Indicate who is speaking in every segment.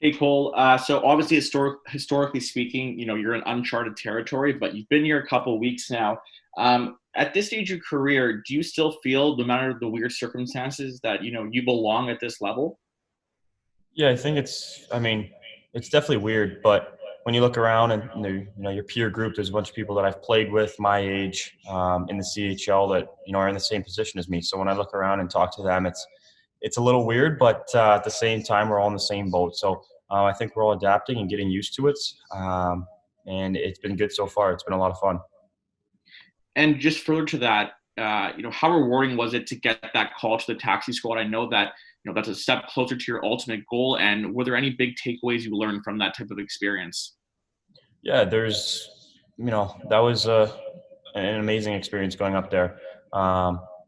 Speaker 1: Hey Cole, so obviously historically speaking, you're in uncharted territory, but you've been here a couple of weeks now. At this stage of your career, do you still feel, no matter the weird circumstances, that you belong at this level?
Speaker 2: Yeah, I think it's definitely weird, but when you look around and your peer group, there's a bunch of people that I've played with my age in the CHL that are in the same position as me. So when I look around and talk to them, it's a little weird, but at the same time, we're all in the same boat. So I think we're all adapting and getting used to it, and it's been good so far. It's been a lot of fun.
Speaker 1: And just further to that, how rewarding was it to get that call to the taxi squad? I know that that's a step closer to your ultimate goal. And were there any big takeaways you learned from that type of experience?
Speaker 2: Yeah, that was an amazing experience going up there,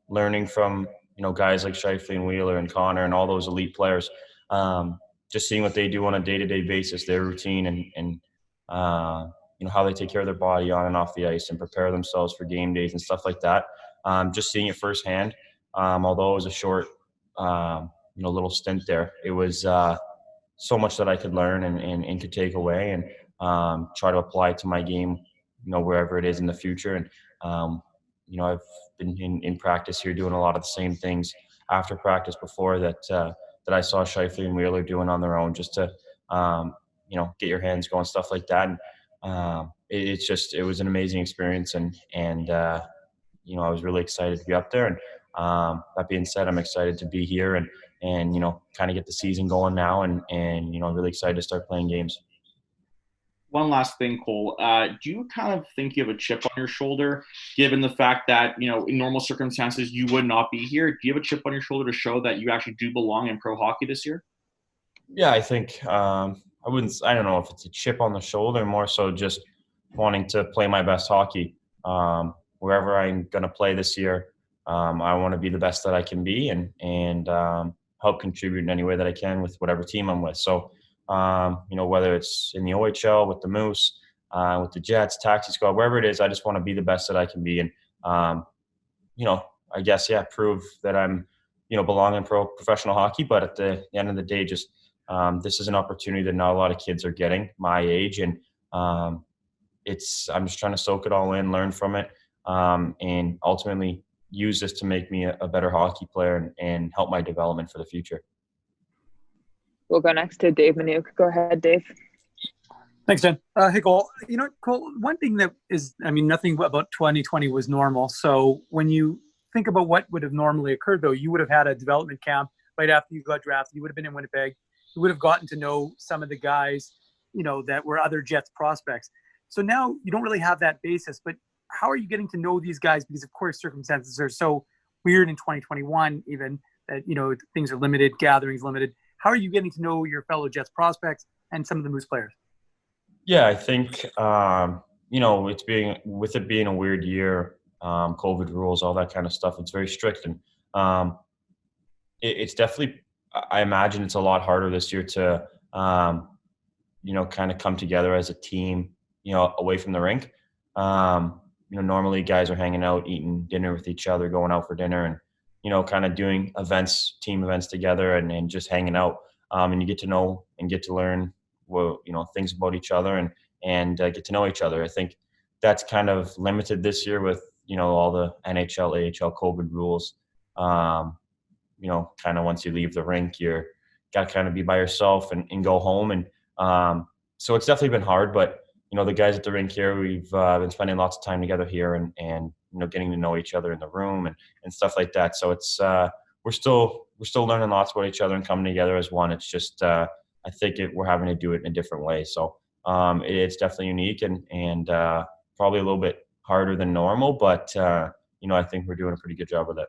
Speaker 2: learning from guys like Shifley and Wheeler and Connor and all those elite players. Um, just seeing what they do on a day-to-day basis, their routine and how they take care of their body on and off the ice and prepare themselves for game days and stuff like that. Just seeing it firsthand. Although it was a short, little stint there, it was so much that I could learn and could take away and try to apply to my game, wherever it is in the future. And, I've been in practice here doing a lot of the same things after practice before that I saw Shifley and Wheeler doing on their own just to, get your hands going, stuff like that. And it was an amazing experience. And I was really excited to be up there. And that being said, I'm excited to be here and kind of get the season going now and I'm really excited to start playing games.
Speaker 1: One last thing, Cole. Do you kind of think you have a chip on your shoulder, given the fact that, in normal circumstances, you would not be here? Do you have a chip on your shoulder to show that you actually do belong in pro hockey this year?
Speaker 2: Yeah, I think I don't know if it's a chip on the shoulder, more so just wanting to play my best hockey. Wherever I'm going to play this year, I want to be the best that I can be and help contribute in any way that I can with whatever team I'm with. So, whether it's in the OHL with the Moose, with the Jets, Taxi Squad, wherever it is, I just want to be the best that I can be. And, um, you know, I guess, yeah, prove that I'm, belong in professional hockey. But at the end of the day, just this is an opportunity that not a lot of kids are getting my age. And um, I'm just trying to soak it all in, learn from it, and ultimately use this to make me a better hockey player and help my development for the future.
Speaker 3: We'll go next to Dave Manuk. Go ahead, Dave.
Speaker 4: Thanks, Jen. Hey, Cole. Cole, one thing that is, nothing about 2020 was normal. So when you think about what would have normally occurred, though, you would have had a development camp right after you got drafted. You would have been in Winnipeg. You would have gotten to know some of the guys, that were other Jets prospects. So now you don't really have that basis. But how are you getting to know these guys? Because, of course, circumstances are so weird in 2021, even that, things are limited, gatherings limited. How are you getting to know your fellow Jets prospects and some of the Moose players?
Speaker 2: Yeah, I think with it being a weird year, COVID rules, all that kind of stuff. It's very strict, and it's definitely. I imagine it's a lot harder this year to kind of come together as a team, away from the rink. Normally guys are hanging out, eating dinner with each other, going out for dinner, and kind of doing team events together, and just hanging out. And you get to know and get to learn things about each other and get to know each other. I think that's kind of limited this year with all the NHL, AHL COVID rules. Kind of once you leave the rink, you're got to kind of be by yourself and go home. And so it's definitely been hard, but the guys at the rink here, we've been spending lots of time together here and getting to know each other in the room and stuff like that. So it's we're still learning lots about each other and coming together as one. It's just I think we're having to do it in a different way. So it's definitely unique and probably a little bit harder than normal, but I think we're doing a pretty good job with it.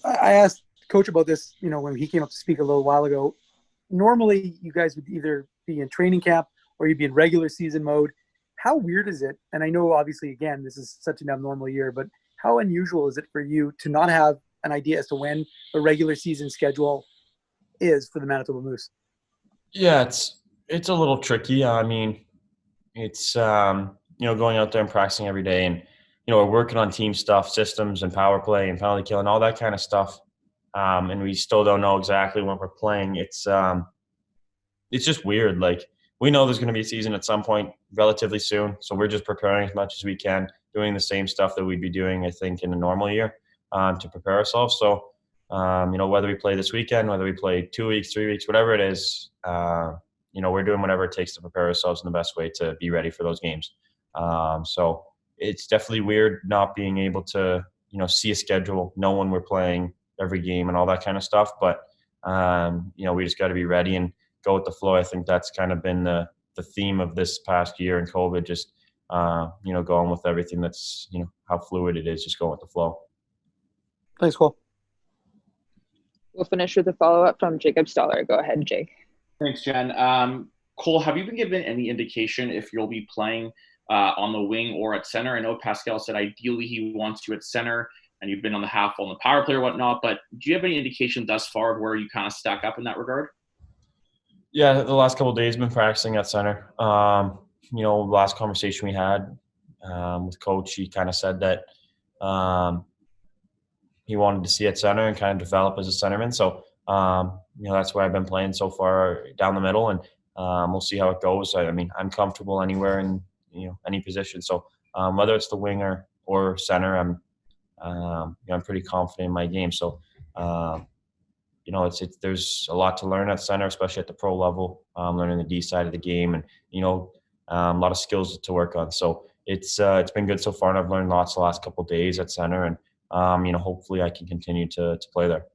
Speaker 4: I asked Coach about this, when he came up to speak a little while ago. Normally, you guys would either be in training camp or you'd be in regular season mode. How weird is it? And I know, obviously, again, this is such an abnormal year, but how unusual is it for you to not have an idea as to when a regular season schedule is for the Manitoba Moose?
Speaker 2: Yeah, it's a little tricky. I mean, it's going out there and practicing every day, and we're working on team stuff, systems, and power play and penalty kill and all that kind of stuff. and we still don't know exactly when we're playing. It's just weird. Like, we know there's going to be a season at some point relatively soon, so we're just preparing as much as we can, doing the same stuff that we'd be doing, I think, in a normal year to prepare ourselves. So, whether we play this weekend, whether we play 2 weeks, 3 weeks, whatever it is, we're doing whatever it takes to prepare ourselves in the best way to be ready for those games. So it's definitely weird not being able to, see a schedule, know when we're playing every game and all that kind of stuff. But, we just got to be ready and go with the flow. I think that's kind of been the theme of this past year in COVID, just, going with everything that's, how fluid it is, just going with the flow.
Speaker 4: Thanks, Cole.
Speaker 3: We'll finish with a follow-up from Jacob Stoller. Go ahead, Jake.
Speaker 1: Thanks, Jen. Cole, have you been given any indication if you'll be playing on the wing or at center? I know Pascal said ideally he wants you at center, and you've been on the half on the power play or whatnot, but do you have any indication thus far of where you kind of stack up in that regard?
Speaker 2: Yeah, the last couple of days been practicing at center. Last conversation we had with coach, he kind of said that he wanted to see at center and kind of develop as a centerman. So, that's where I've been playing so far, down the middle, and we'll see how it goes. I'm comfortable anywhere in any position. So whether it's the winger or center, I'm pretty confident in my game. So there's a lot to learn at center, especially at the pro level, learning the D side of the game, and a lot of skills to work on. So it's been good so far, and I've learned lots the last couple of days at center, and hopefully I can continue to play there.